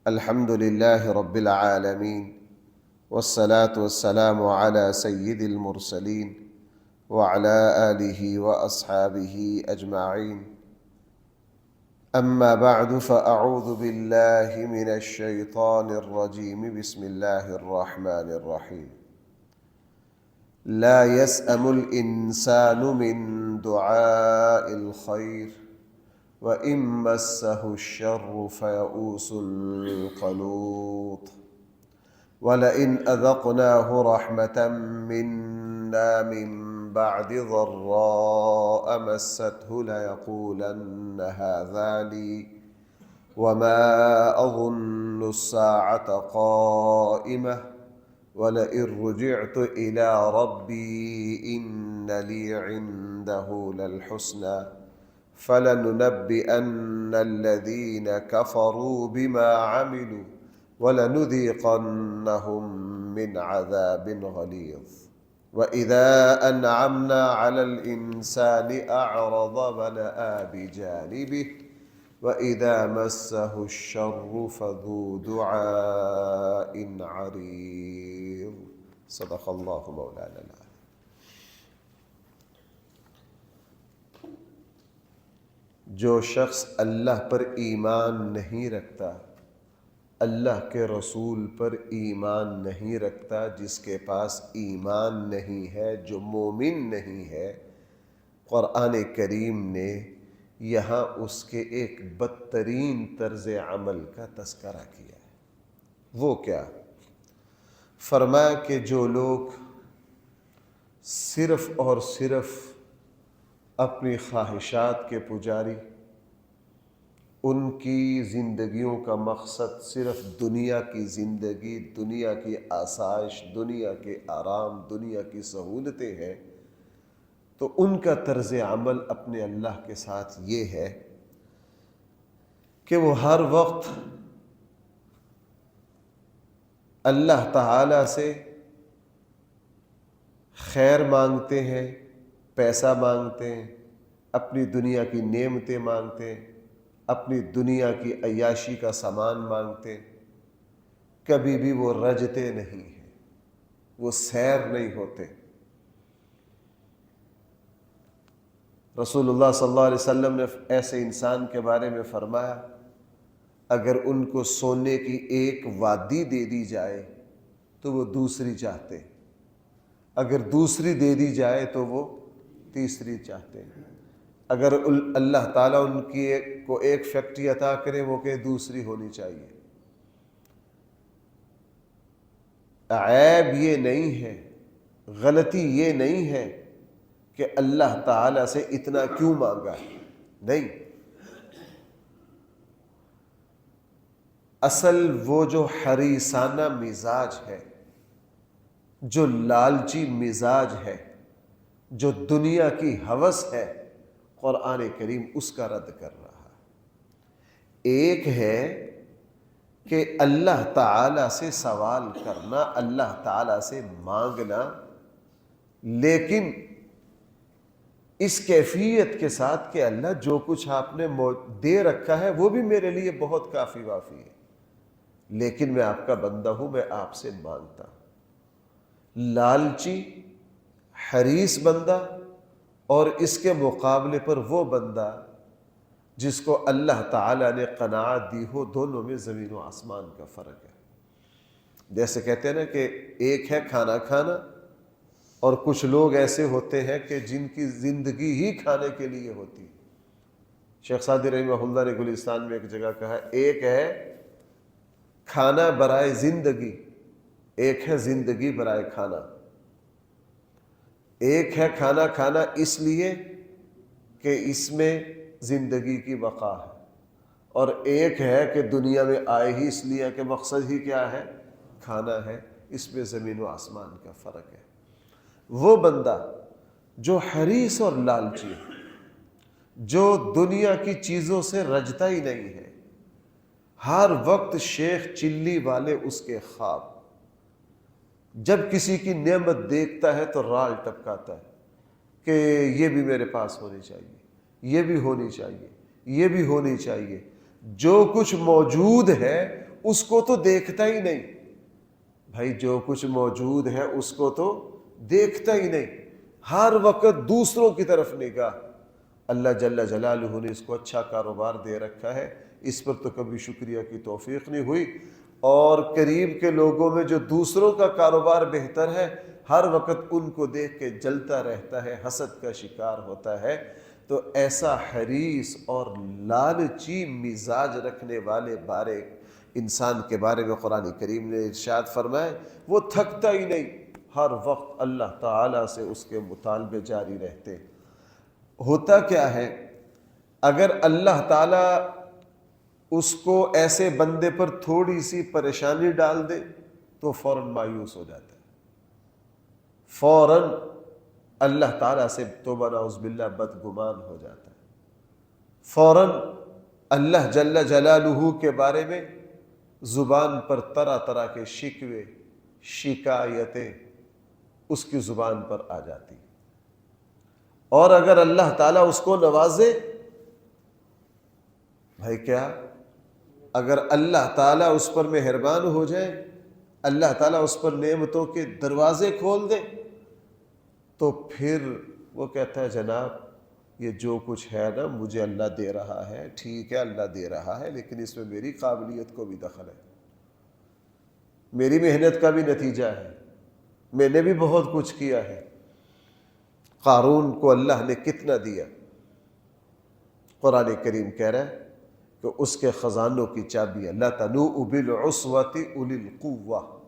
الحمد لله رب العالمين والصلاة والسلام على سيد المرسلين وعلى آله وأصحابه أجمعين. أما بعد فأعوذ بالله من الشيطان الرجيم. بسم الله الرحمن الرحيم. لا يسأم الإنسان من دعاء الخير وإن مسه الشر فيئوس القنوط ولئن أذقناه رحمة منا من بعد ضراء مسته ليقولن هذا لي وما أظن الساعة قائمة ولئن رجعت إلى ربي إن لي عنده للحسنى فلننبئن الذين كفروا بما عملوا ولنذيقنهم من عذاب غليظ. وإذا أنعمنا على الإنسان أعرض ونأى بجانبه وإذا مسه الشر فذو دعاء عريض. صدق الله مولانا العظيم. جو شخص اللہ پر ایمان نہیں رکھتا، اللہ کے رسول پر ایمان نہیں رکھتا، جس کے پاس ایمان نہیں ہے، جو مومن نہیں ہے، قرآن کریم نے یہاں اس کے ایک بدترین طرز عمل کا تذکرہ کیا ہے۔ وہ کیا؟ فرمایا کہ جو لوگ صرف اور صرف اپنی خواہشات کے پجاری، ان کی زندگیوں کا مقصد صرف دنیا کی زندگی، دنیا کی آسائش، دنیا کے آرام، دنیا کی سہولتیں ہیں، تو ان کا طرز عمل اپنے اللہ کے ساتھ یہ ہے کہ وہ ہر وقت اللہ تعالی سے خیر مانگتے ہیں، پیسہ مانگتے ہیں، اپنی دنیا کی نعمتیں مانگتے ہیں، اپنی دنیا کی عیاشی کا سامان مانگتے ہیں، کبھی بھی وہ رجتے نہیں ہیں، وہ سیر نہیں ہوتے۔ رسول اللہ صلی اللہ علیہ وسلم نے ایسے انسان کے بارے میں فرمایا، اگر ان کو سونے کی ایک وادی دے دی جائے تو وہ دوسری چاہتے ہیں، اگر دوسری دے دی جائے تو وہ تیسری چاہتے ہیں، اگر اللہ تعالیٰ ان کی کو ایک فیکٹری عطا کرے وہ کہ دوسری ہونی چاہیے۔ عیب یہ نہیں ہے، غلطی یہ نہیں ہے کہ اللہ تعالیٰ سے اتنا کیوں مانگا ہے، نہیں، اصل وہ جو حریصانہ مزاج ہے، جو لالچی مزاج ہے، جو دنیا کی ہوس ہے، قرآن کریم اس کا رد کر رہا ہے۔ ایک ہے کہ اللہ تعالی سے سوال کرنا، اللہ تعالی سے مانگنا، لیکن اس کیفیت کے ساتھ کہ اللہ جو کچھ آپ نے دے رکھا ہے وہ بھی میرے لیے بہت کافی وافی ہے، لیکن میں آپ کا بندہ ہوں، میں آپ سے مانگتا ہوں۔ لالچی حریص بندہ اور اس کے مقابلے پر وہ بندہ جس کو اللہ تعالیٰ نے قناعت دی ہو، دونوں میں زمین و آسمان کا فرق ہے۔ جیسے کہتے ہیں نا کہ ایک ہے کھانا کھانا، اور کچھ لوگ ایسے ہوتے ہیں کہ جن کی زندگی ہی کھانے کے لیے ہوتی۔ شیخ سعدی رحمہ اللہ نے گلستان میں ایک جگہ کہا، ایک ہے کھانا برائے زندگی، ایک ہے زندگی برائے کھانا۔ ایک ہے کھانا کھانا اس لیے کہ اس میں زندگی کی بقا ہے، اور ایک ہے کہ دنیا میں آئے ہی اس لیے کہ مقصد ہی کیا ہے، کھانا ہے۔ اس میں زمین و آسمان کا فرق ہے۔ وہ بندہ جو حریص اور لالچی ہے، جو دنیا کی چیزوں سے رجتا ہی نہیں ہے، ہر وقت شیخ چلی والے اس کے خواب، جب کسی کی نعمت دیکھتا ہے تو رال ٹپکاتا ہے کہ یہ بھی میرے پاس ہونی چاہیے، یہ بھی ہونی چاہیے، یہ بھی ہونی چاہیے۔ جو کچھ موجود ہے اس کو تو دیکھتا ہی نہیں. بھائی جو کچھ موجود ہے اس کو تو دیکھتا ہی نہیں، ہر وقت دوسروں کی طرف نگاہ. اللہ جل جلالہ نے اس کو اچھا کاروبار دے رکھا ہے، اس پر تو کبھی شکریہ کی توفیق نہیں ہوئی. اور قریب کے لوگوں میں جو دوسروں کا کاروبار بہتر ہے، ہر وقت ان کو دیکھ کے جلتا رہتا ہے، حسد کا شکار ہوتا ہے. تو ایسا حریص اور لالچی مزاج رکھنے والے بارے انسان کے بارے میں قرآن کریم نے ارشاد فرمایا وہ تھکتا ہی نہیں، ہر وقت اللہ تعالیٰ سے اس کے مطالبے جاری رہتے. ہوتا کیا ہے، اگر اللہ تعالیٰ اس کو ایسے بندے پر تھوڑی سی پریشانی ڈال دے تو فوراً مایوس ہو جاتا ہے، فوراً اللہ تعالیٰ سے توبہ نعوذ باللہ بدگمان ہو جاتا ہے، فوراً اللہ جل جلالہ کے بارے میں زبان پر طرح طرح کے شکوے شکایتیں اس کی زبان پر آ جاتی. اور اگر اللہ تعالیٰ اس کو نوازے، بھائی کیا اگر اللہ تعالیٰ اس پر مہربان ہو جائے، اللہ تعالیٰ اس پر نعمتوں کے دروازے کھول دے، تو پھر وہ کہتا ہے جناب یہ جو کچھ ہے نا مجھے اللہ دے رہا ہے، ٹھیک ہے اللہ دے رہا ہے، لیکن اس میں میری قابلیت کو بھی دخل ہے، میری محنت کا بھی نتیجہ ہے، میں نے بھی بہت کچھ کیا ہے. قارون کو اللہ نے کتنا دیا؟ قرآن کریم کہہ رہا ہے کہ اس کے خزانوں کی چابی ہے لَتَنُوءُ بِالْعُصْوَةِ أُولِي الْقُوَّةِ،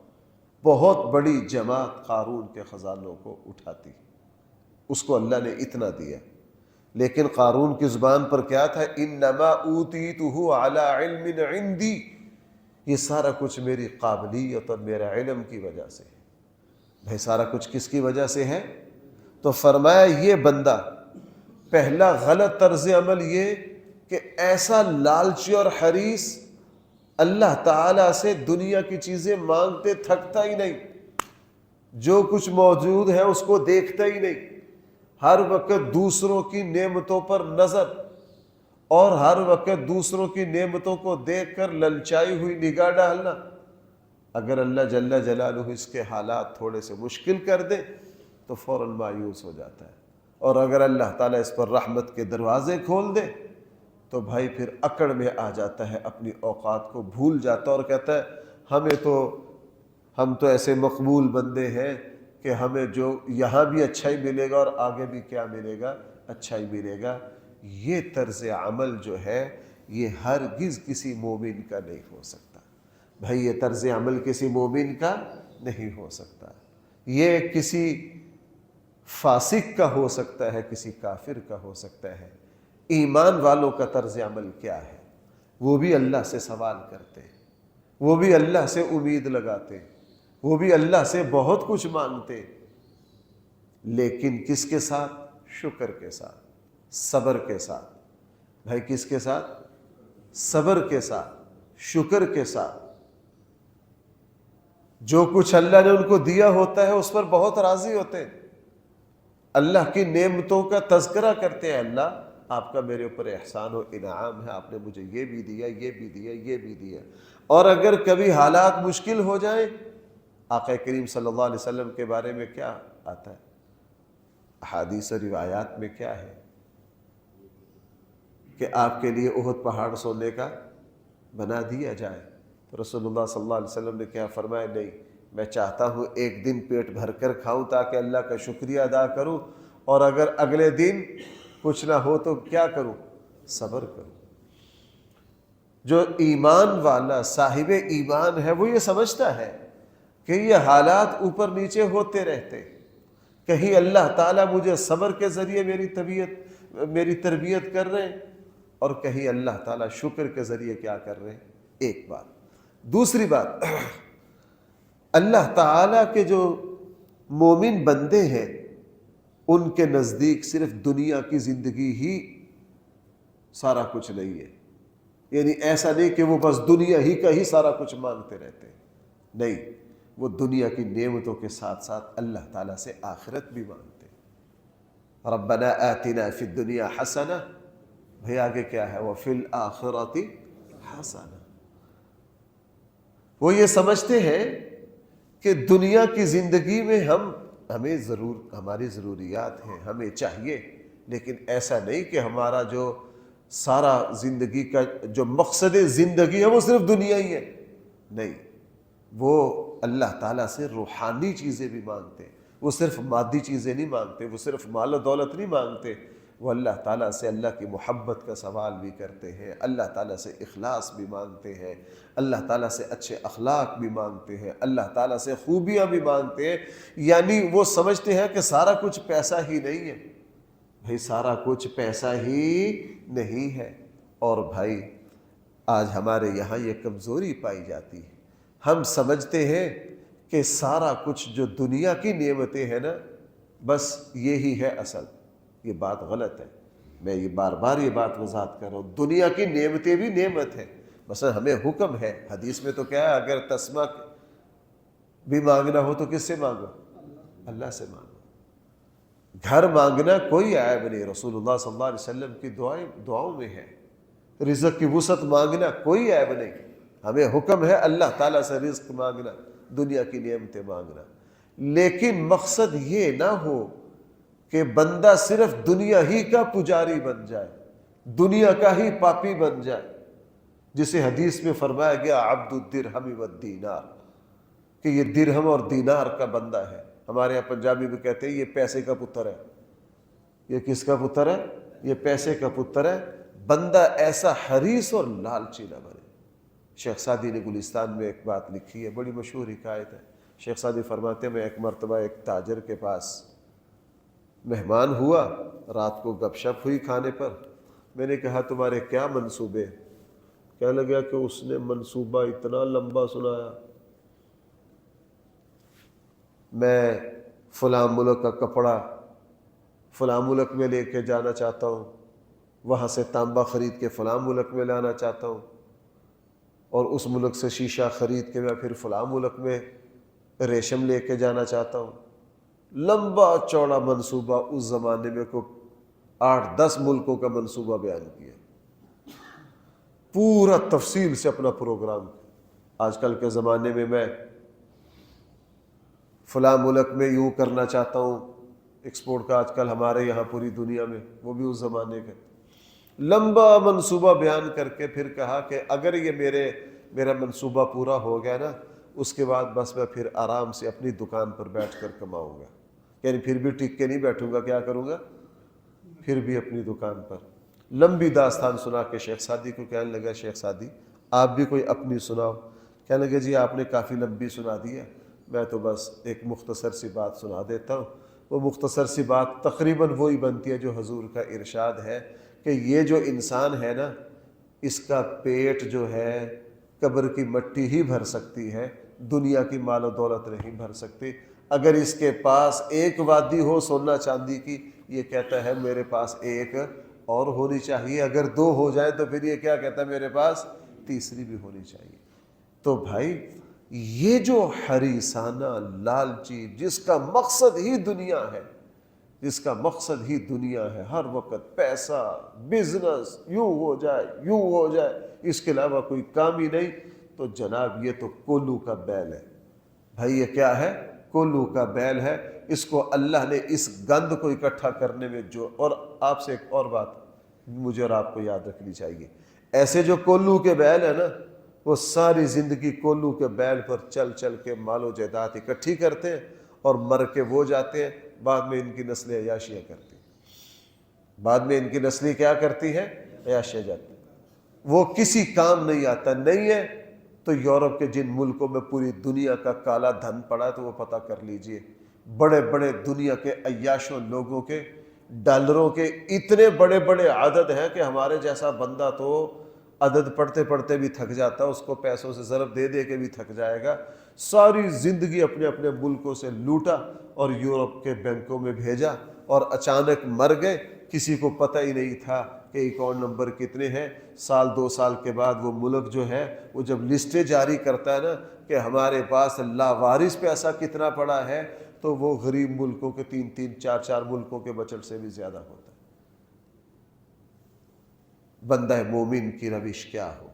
بہت بڑی جماعت قارون کے خزانوں کو اٹھاتی. اس کو اللہ نے اتنا دیا، لیکن قارون کی زبان پر کیا تھا؟ انما اوتیتہ علی علم عندی، یہ سارا کچھ میری قابلیت اور میرا علم کی وجہ سے ہے. بھائی سارا کچھ کس کی وجہ سے ہے؟ تو فرمایا یہ بندہ پہلا غلط طرز عمل یہ کہ ایسا لالچی اور حریص اللہ تعالیٰ سے دنیا کی چیزیں مانگتے تھکتا ہی نہیں، جو کچھ موجود ہے اس کو دیکھتا ہی نہیں، ہر وقت دوسروں کی نعمتوں پر نظر اور ہر وقت دوسروں کی نعمتوں کو دیکھ کر للچائی ہوئی نگاہ ڈالنا. اگر اللہ جل جلالہ اس کے حالات تھوڑے سے مشکل کر دے تو فوراً مایوس ہو جاتا ہے، اور اگر اللہ تعالیٰ اس پر رحمت کے دروازے کھول دے تو بھائی پھر اکڑ میں آ جاتا ہے، اپنی اوقات کو بھول جاتا ہے اور کہتا ہے ہم تو ایسے مقبول بندے ہیں کہ ہمیں جو یہاں بھی اچھا ہی ملے گا اور آگے بھی کیا ملے گا؟ اچھا ہی ملے گا. یہ طرز عمل جو ہے یہ ہرگز کسی مومن کا نہیں ہو سکتا. بھائی یہ طرز عمل کسی مومن کا نہیں ہو سکتا، یہ کسی فاسق کا ہو سکتا ہے، کسی کافر کا ہو سکتا ہے. ایمان والوں کا طرز عمل کیا ہے؟ وہ بھی اللہ سے سوال کرتے ہیں، وہ بھی اللہ سے امید لگاتے ہیں، وہ بھی اللہ سے بہت کچھ مانگتے، لیکن کس کے ساتھ؟ شکر کے ساتھ، صبر کے ساتھ. بھائی کس کے ساتھ؟ صبر کے ساتھ، شکر کے ساتھ. جو کچھ اللہ نے ان کو دیا ہوتا ہے اس پر بہت راضی ہوتے ہیں، اللہ کی نعمتوں کا تذکرہ کرتے ہیں، اللہ آپ کا میرے اوپر احسان و انعام ہے، آپ نے مجھے یہ بھی دیا، یہ بھی دیا، یہ بھی دیا. اور اگر کبھی حالات مشکل ہو جائیں، آقا کریم صلی اللہ علیہ وسلم کے بارے میں کیا آتا ہے؟ احادیث و روایات میں کیا ہے کہ آپ کے لیے احد پہاڑ سونے کا بنا دیا جائے. تو رسول اللہ صلی اللہ علیہ وسلم نے کیا فرمایا؟ نہیں، میں چاہتا ہوں ایک دن پیٹ بھر کر کھاؤں تاکہ اللہ کا شکریہ ادا کروں، اور اگر اگلے دن کچھ نہ ہو تو کیا کروں؟ صبر کروں. جو ایمان والا صاحب ایمان ہے وہ یہ سمجھتا ہے کہ یہ حالات اوپر نیچے ہوتے رہتے، کہیں اللہ تعالیٰ مجھے صبر کے ذریعے میری تربیت کر رہے ہیں، اور کہیں اللہ تعالیٰ شکر کے ذریعے کیا کر رہے ہیں. ایک بات. دوسری بات، اللہ تعالیٰ کے جو مومن بندے ہیں ان کے نزدیک صرف دنیا کی زندگی ہی سارا کچھ نہیں ہے. یعنی ایسا نہیں کہ وہ بس دنیا ہی کا ہی سارا کچھ مانگتے رہتے ہیں، نہیں، وہ دنیا کی نعمتوں کے ساتھ ساتھ اللہ تعالیٰ سے آخرت بھی مانگتے ہیں. ربنا آتنا فی الدنیا حسنہ، بھئی آگے کیا ہے؟ وفی الآخرۃ حسنہ. وہ یہ سمجھتے ہیں کہ دنیا کی زندگی میں ہمیں ہماری ضروریات ہیں، ہمیں چاہیے، لیکن ایسا نہیں کہ ہمارا جو سارا زندگی کا جو مقصد زندگی ہے وہ صرف دنیا ہی ہے. نہیں، وہ اللہ تعالیٰ سے روحانی چیزیں بھی مانگتے ہیں. وہ صرف مادی چیزیں نہیں مانگتے، وہ صرف مال و دولت نہیں مانگتے، وہ اللہ تعالیٰ سے اللہ کی محبت کا سوال بھی کرتے ہیں، اللہ تعالیٰ سے اخلاص بھی مانگتے ہیں، اللہ تعالیٰ سے اچھے اخلاق بھی مانگتے ہیں، اللہ تعالیٰ سے خوبیاں بھی مانگتے ہیں. یعنی وہ سمجھتے ہیں کہ سارا کچھ پیسہ ہی نہیں ہے. بھائی سارا کچھ پیسہ ہی نہیں ہے. اور بھائی آج ہمارے یہاں یہ کمزوری پائی جاتی ہے. ہم سمجھتے ہیں کہ سارا کچھ جو دنیا کی نعمتیں ہیں نا، بس یہی ہے اصل. یہ بات غلط ہے. میں یہ بار بار یہ بات وضاحت کر رہا ہوں، دنیا کی نعمتیں بھی نعمت ہیں. مثلا ہمیں حکم ہے، حدیث میں تو کیا ہے، اگر تسمہ بھی مانگنا ہو تو کس سے مانگو؟ اللہ سے مانگو. گھر مانگنا کوئی عیب نہیں، رسول اللہ صلی اللہ علیہ وسلم کی دعاؤں میں ہے. رزق کی وسعت مانگنا کوئی عیب نہیں. ہمیں حکم ہے اللہ تعالیٰ سے رزق مانگنا، دنیا کی نعمتیں مانگنا. لیکن مقصد یہ نہ ہو کہ بندہ صرف دنیا ہی کا پجاری بن جائے، دنیا کا ہی پاپی بن جائے، جسے حدیث میں فرمایا گیا عبد الدرہم والدینار، کہ یہ درہم اور دینار کا بندہ ہے. ہمارے یہاں پنجابی میں کہتے ہیں یہ پیسے کا پتر ہے. یہ کس کا پتر ہے؟ یہ پیسے کا پتر ہے. بندہ ایسا حریص اور لالچی نہ بنے. شیخ سعدی نے گلستان میں ایک بات لکھی ہے، بڑی مشہور حکایت ہے. شیخ سعدی فرماتے ہیں میں ایک مرتبہ ایک تاجر کے پاس مہمان ہوا، رات کو گپ شپ ہوئی کھانے پر. میں نے کہا تمہارے کیا منصوبے؟ کہنے لگا کہ اس نے منصوبہ اتنا لمبا سنایا، میں فلاں ملک کا کپڑا فلاں ملک میں لے کے جانا چاہتا ہوں، وہاں سے تانبا خرید کے فلاں ملک میں لانا چاہتا ہوں، اور اس ملک سے شیشہ خرید کے میں پھر فلاں ملک میں ریشم لے کے جانا چاہتا ہوں. لمبا چوڑا منصوبہ، اس زمانے میں کو 8-10 ملکوں کا منصوبہ بیان کیا، پورا تفصیل سے اپنا پروگرام. آج کل کے زمانے میں فلاں ملک میں یوں کرنا چاہتا ہوں، ایکسپورٹ کا آج کل ہمارے یہاں پوری دنیا میں، وہ بھی اس زمانے کا. لمبا منصوبہ بیان کر کے پھر کہا کہ اگر یہ میرا منصوبہ پورا ہو گیا نا، اس کے بعد بس میں پھر آرام سے اپنی دکان پر بیٹھ کر کماؤں گا. یعنی پھر بھی ٹک کے نہیں بیٹھوں گا، کیا کروں گا؟ پھر بھی اپنی دکان پر. لمبی داستان سنا کے شیخ سعدی کو کہنے لگا شیخ سعدی آپ بھی کوئی اپنی سناؤ. کہنے لگے جی آپ نے کافی لمبی سنا دی ہے، میں تو بس ایک مختصر سی بات سنا دیتا ہوں. وہ مختصر سی بات تقریباً وہی بنتی ہے جو حضور کا ارشاد ہے کہ یہ جو انسان ہے نا، اس کا پیٹ جو ہے قبر کی مٹی ہی بھر سکتی ہے، دنیا کی مال و دولت نہیں بھر سکتی. اگر اس کے پاس ایک وادی ہو سونا چاندی کی، یہ کہتا ہے میرے پاس ایک اور ہونی چاہیے. اگر 2 ہو جائیں تو پھر یہ کیا کہتا ہے میرے پاس تیسری بھی ہونی چاہیے. تو بھائی یہ جو حریصانہ لالچی، جس کا مقصد ہی دنیا ہے، جس کا مقصد ہی دنیا ہے، ہر وقت پیسہ، بزنس، یوں ہو جائے یوں ہو جائے، اس کے علاوہ کوئی کام ہی نہیں، تو جناب یہ تو کولو کا بیل ہے. بھائی یہ کیا ہے؟ کولو کا بیل ہے. اس کو اللہ نے اس گند کو اکٹھا کرنے میں اور آپ سے ایک اور بات مجھے اور آپ کو یاد رکھنی چاہیے، ایسے جو کولو کے بیل ہے نا، وہ ساری زندگی کولو کے بیل پر چل چل کے مال و جائیداد اکٹھی کرتے ہیں اور مر کے وہ جاتے ہیں. بعد میں ان کی نسلیں عیاشیاں کرتی ہیں، بعد میں ان کی نسلیں کیا کرتی ہیں؟ عیاشیاں جاتی ہیں. وہ کسی کام نہیں آتا. نہیں ہے تو یورپ کے جن ملکوں میں پوری دنیا کا کالا دھن پڑا ہے تو وہ پتہ کر لیجئے. بڑے بڑے دنیا کے عیاشوں لوگوں کے ڈالروں کے اتنے بڑے بڑے عدد ہیں کہ ہمارے جیسا بندہ تو عدد پڑھتے پڑھتے بھی تھک جاتا، اس کو پیسوں سے ضرب دے دے کے بھی تھک جائے گا. ساری زندگی اپنے اپنے ملکوں سے لوٹا اور یورپ کے بینکوں میں بھیجا، اور اچانک مر گئے. کسی کو پتہ ہی نہیں تھا کہ اکاؤنٹ نمبر کتنے ہیں. 1-2 سال کے بعد وہ ملک جو ہے وہ جب لسٹیں جاری کرتا ہے نا کہ ہمارے پاس لاوارث پیسہ کتنا پڑا ہے، تو وہ غریب ملکوں کے 3-3 4-4 ملکوں کے بجٹ سے بھی زیادہ ہوتا ہے. بندہ مومن کی روش کیا ہو؟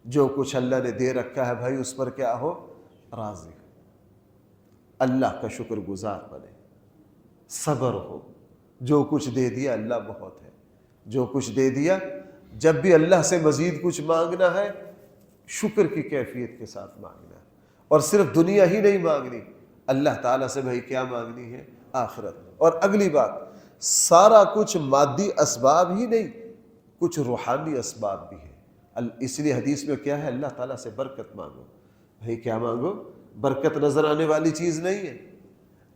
جو کچھ اللہ نے دے رکھا ہے بھائی اس پر کیا ہو؟ راضی ہو، اللہ کا شکر گزار بنے، صبر ہو، جو کچھ دے دیا اللہ بہت ہے، جو کچھ دے دیا، جب بھی اللہ سے مزید کچھ مانگنا ہے شکر کی کیفیت کے ساتھ مانگنا ہے، اور صرف دنیا ہی نہیں مانگنی، اللہ تعالیٰ سے بھائی کیا مانگنی ہے؟ آخرت۔ اور اگلی بات، سارا کچھ مادی اسباب ہی نہیں، کچھ روحانی اسباب بھی ہیں۔ اس لیے حدیث میں کیا ہے؟ اللہ تعالیٰ سے برکت مانگو۔ بھائی کیا مانگو؟ برکت نظر آنے والی چیز نہیں ہے،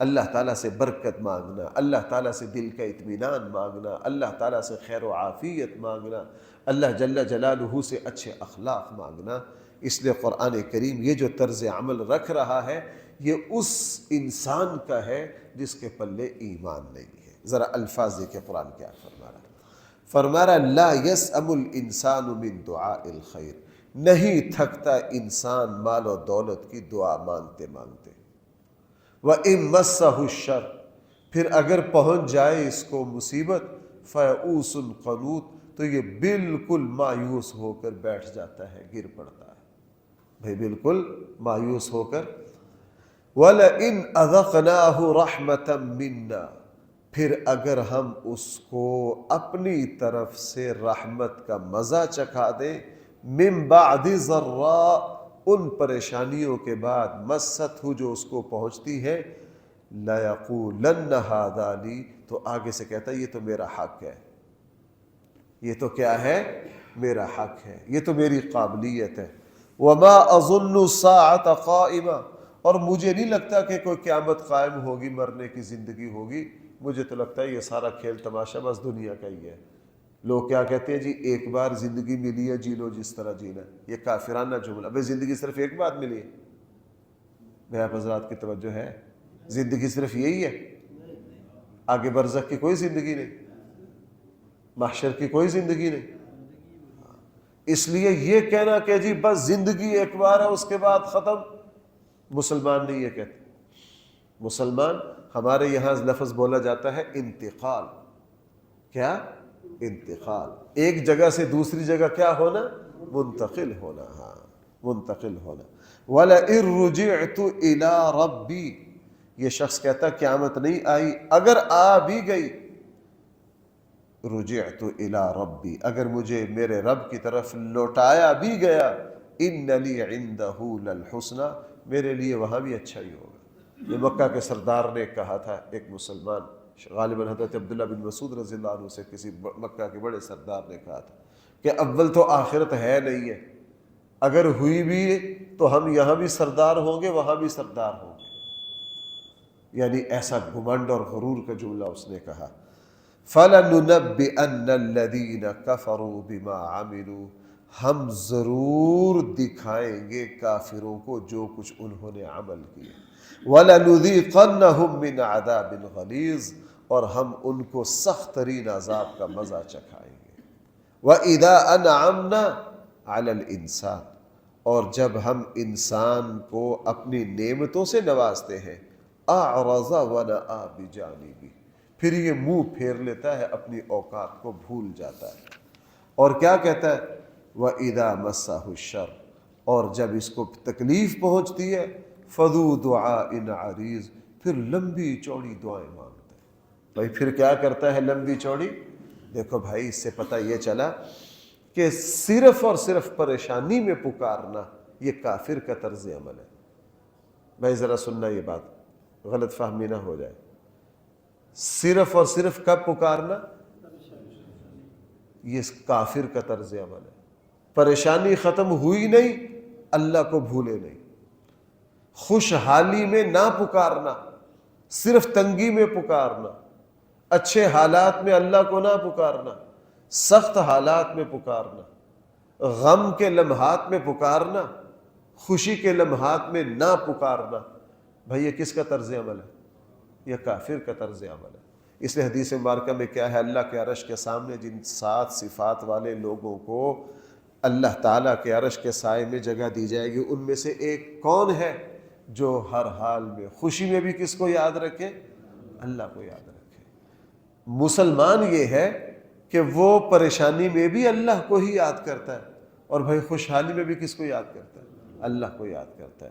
اللہ تعالیٰ سے برکت مانگنا، اللہ تعالیٰ سے دل کا اطمینان مانگنا، اللہ تعالیٰ سے خیر و عافیت مانگنا، اللہ جل جلالہ سے اچھے اخلاق مانگنا۔ اس لیے قرآن کریم یہ جو طرز عمل رکھ رہا ہے یہ اس انسان کا ہے جس کے پلے ایمان نہیں ہے۔ ذرا الفاظ دیکھیں قرآن کیا فرما رہا ہے۔ فرما رہا لا یسأم الانسان من دعاء الخیر، نہیں تھکتا انسان مال و دولت کی دعا مانگتے مانگتے۔ وَإِن مَسَّهُ الشَّرُّ، پھر اگر پہنچ جائے اس کو مصیبت، فَيَئُوسٌ قَنُوطٌ، تو یہ بالکل مایوس ہو کر بیٹھ جاتا ہے، گر پڑتا ہے، بھائی بالکل مایوس ہو کر۔ وَلَئِنْ أَذَقْنَاهُ رَحْمَةً مِنَّا، پھر اگر ہم اس کو اپنی طرف سے رحمت کا مزہ چکھا دیں، مِن بَعْدِ ضَرَّاء، ان پریشانیوں کے بعد، مست ہو جو اس کو پہنچتی ہے، لَيَقُولَنَّ هَذَا لِي، تو آگے سے کہتا ہے یہ تو میرا حق ہے، یہ تو کیا ہے؟ میرا حق ہے، یہ تو میری قابلیت ہے۔ وَمَا أَظُنُّ السَّاعَةَ قَائِمَةً، اور مجھے نہیں لگتا کہ کوئی قیامت قائم ہوگی، مرنے کی زندگی ہوگی، مجھے تو لگتا ہے یہ سارا کھیل تماشا بس دنیا کا ہی ہے۔ لوگ کیا کہتے ہیں جی ایک بار زندگی ملی ہے، جی لو جس طرح جینا، یہ کافرانہ جملہ۔ بھائی زندگی صرف ایک بار ملی ہے؟ بھائی آپ حضرات کی توجہ ہے؟ زندگی صرف یہی ہے؟ آگے برزخ کی کوئی زندگی نہیں، محشر کی کوئی زندگی نہیں۔ اس لیے یہ کہنا کہ جی بس زندگی ایک بار ہے اس کے بعد ختم، مسلمان نہیں یہ کہتے۔ مسلمان، ہمارے یہاں لفظ بولا جاتا ہے انتقال۔ کیا؟ انتقال، ایک جگہ سے دوسری جگہ کیا ہونا؟ منتقل ہونا، ہاں منتقل ہونا۔ وَلَئِن رُجِعْتُ إِلَىٰ رَبِّي، یہ شخص کہتا قیامت نہیں آئی، اگر آ بھی گئی، رُجِعْتُ إِلَىٰ رَبِّي، اگر مجھے میرے رب کی طرف لوٹایا بھی گیا، إِنَّ لِي عِندَهُ لَلْحُسْنَىٰ، میرے لیے وہاں بھی اچھا ہی ہوگا۔ یہ مکہ کے سردار نے کہا تھا، ایک مسلمان، غالباً حضرت عبداللہ بن مسعود رضی اللہ عنہ سے کسی مکہ کے بڑے سردار نے کہا تھا کہ اول تو آخرت ہے نہیں ہے، اگر ہوئی بھی تو ہم یہاں بھی سردار ہوں گے وہاں بھی سردار ہوں گے، یعنی ایسا گھمنڈ اور غرور کا جملہ اس نے کہا۔ فَلَنُنَبِّئَنَّ الَّذِينَ كَفَرُوا بِمَا عَمِلُوا، ہم ضرور دکھائیں گے کافروں کو جو کچھ انہوں نے عمل کیا۔ وَلَنُذِيقَنَّهُم مِّنْ عَذَابٍ غَلِيظٍ، اور ہم ان کو سخت ترین عذاب کا مزہ چکھائیں گے۔ وَإِذَا أَنْعَمْنَا عَلَى الْإِنسَانِ، اور جب ہم انسان کو اپنی نعمتوں سے نوازتے ہیں، أَعْرَضَ وَنَأَىٰ بِجَانِبِهِ، پھر یہ منہ پھیر لیتا ہے، اپنی اوقات کو بھول جاتا ہے، اور کیا کہتا ہے؟ وَإِذَا مَسَّهُ الشَّرُّ، اور جب اس کو تکلیف پہنچتی ہے، فَذُو دُعَاءٍ عَرِيضٍ، پھر لمبی چوڑی دعائیں مانگتا ہے۔ بھائی پھر کیا کرتا ہے لمبی چوڑی؟ دیکھو بھائی اس سے پتہ یہ چلا کہ صرف اور صرف پریشانی میں پکارنا یہ کافر کا طرز عمل ہے۔ بھائی ذرا سننا یہ بات، غلط فہمی نہ ہو جائے۔ صرف اور صرف کب پکارنا؟ یہ کافر کا طرز عمل ہے۔ پریشانی ختم ہوئی نہیں، اللہ کو بھولے نہیں۔ خوشحالی میں نہ پکارنا، صرف تنگی میں پکارنا، اچھے حالات میں اللہ کو نہ پکارنا، سخت حالات میں پکارنا، غم کے لمحات میں پکارنا، خوشی کے لمحات میں نہ پکارنا، بھئی یہ کس کا طرز عمل ہے؟ یہ کافر کا طرز عمل ہے۔ اس لیے حدیث مبارکہ میں کیا ہے؟ اللہ کے عرش کے سامنے جن 7 صفات والے لوگوں کو اللہ تعالیٰ کے عرش کے سائے میں جگہ دی جائے گی، ان میں سے ایک کون ہے جو ہر حال میں، خوشی میں بھی کس کو یاد رکھے؟ اللہ کو یاد رکھے۔ مسلمان یہ ہے کہ وہ پریشانی میں بھی اللہ کو ہی یاد کرتا ہے، اور بھائی خوشحالی میں بھی کس کو یاد کرتا ہے؟ اللہ کو یاد کرتا ہے.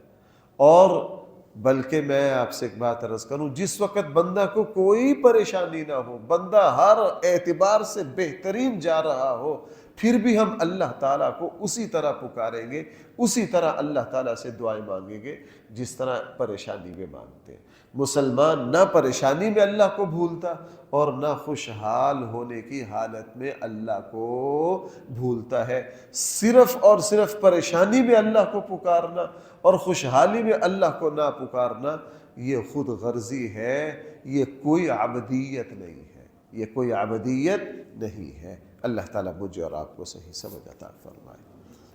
اور بلکہ میں آپ سے ایک بات عرض کروں، جس وقت بندہ کو کوئی پریشانی نہ ہو، بندہ ہر اعتبار سے بہترین جا رہا ہو، پھر بھی ہم اللہ تعالیٰ کو اسی طرح پکاریں گے، اسی طرح اللہ تعالیٰ سے دعائیں مانگیں گے جس طرح پریشانی میں مانگتے ہیں. مسلمان نہ پریشانی میں اللہ کو بھولتا اور نہ خوشحال ہونے کی حالت میں اللہ کو بھولتا ہے. صرف اور صرف پریشانی میں اللہ کو پکارنا اور خوشحالی میں اللہ کو نہ پکارنا، یہ خود غرضی ہے، یہ کوئی عبدیت نہیں ہے، یہ کوئی عبدیت نہیں ہے. اللہ تعالیٰ مجھے اور آپ کو صحیح سمجھ عطا فرمائے.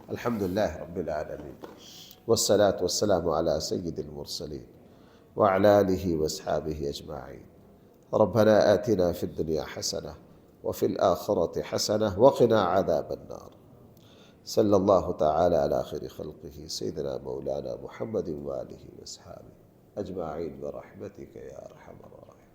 الحمدللہ رب العالمین، والصلاة والسلام على سید المرسلین وعلى آلہ واصحابہ اجمعین. ربنا آتنا في الدنيا حسنة وفي الآخرة حسنة وقنا عذاب النار. صلی اللہ تعالی علی خیر خلقہ سیدنا مولانا محمد وآلہ واصحابہ اجمعین برحمتک یا ارحم الراحمین.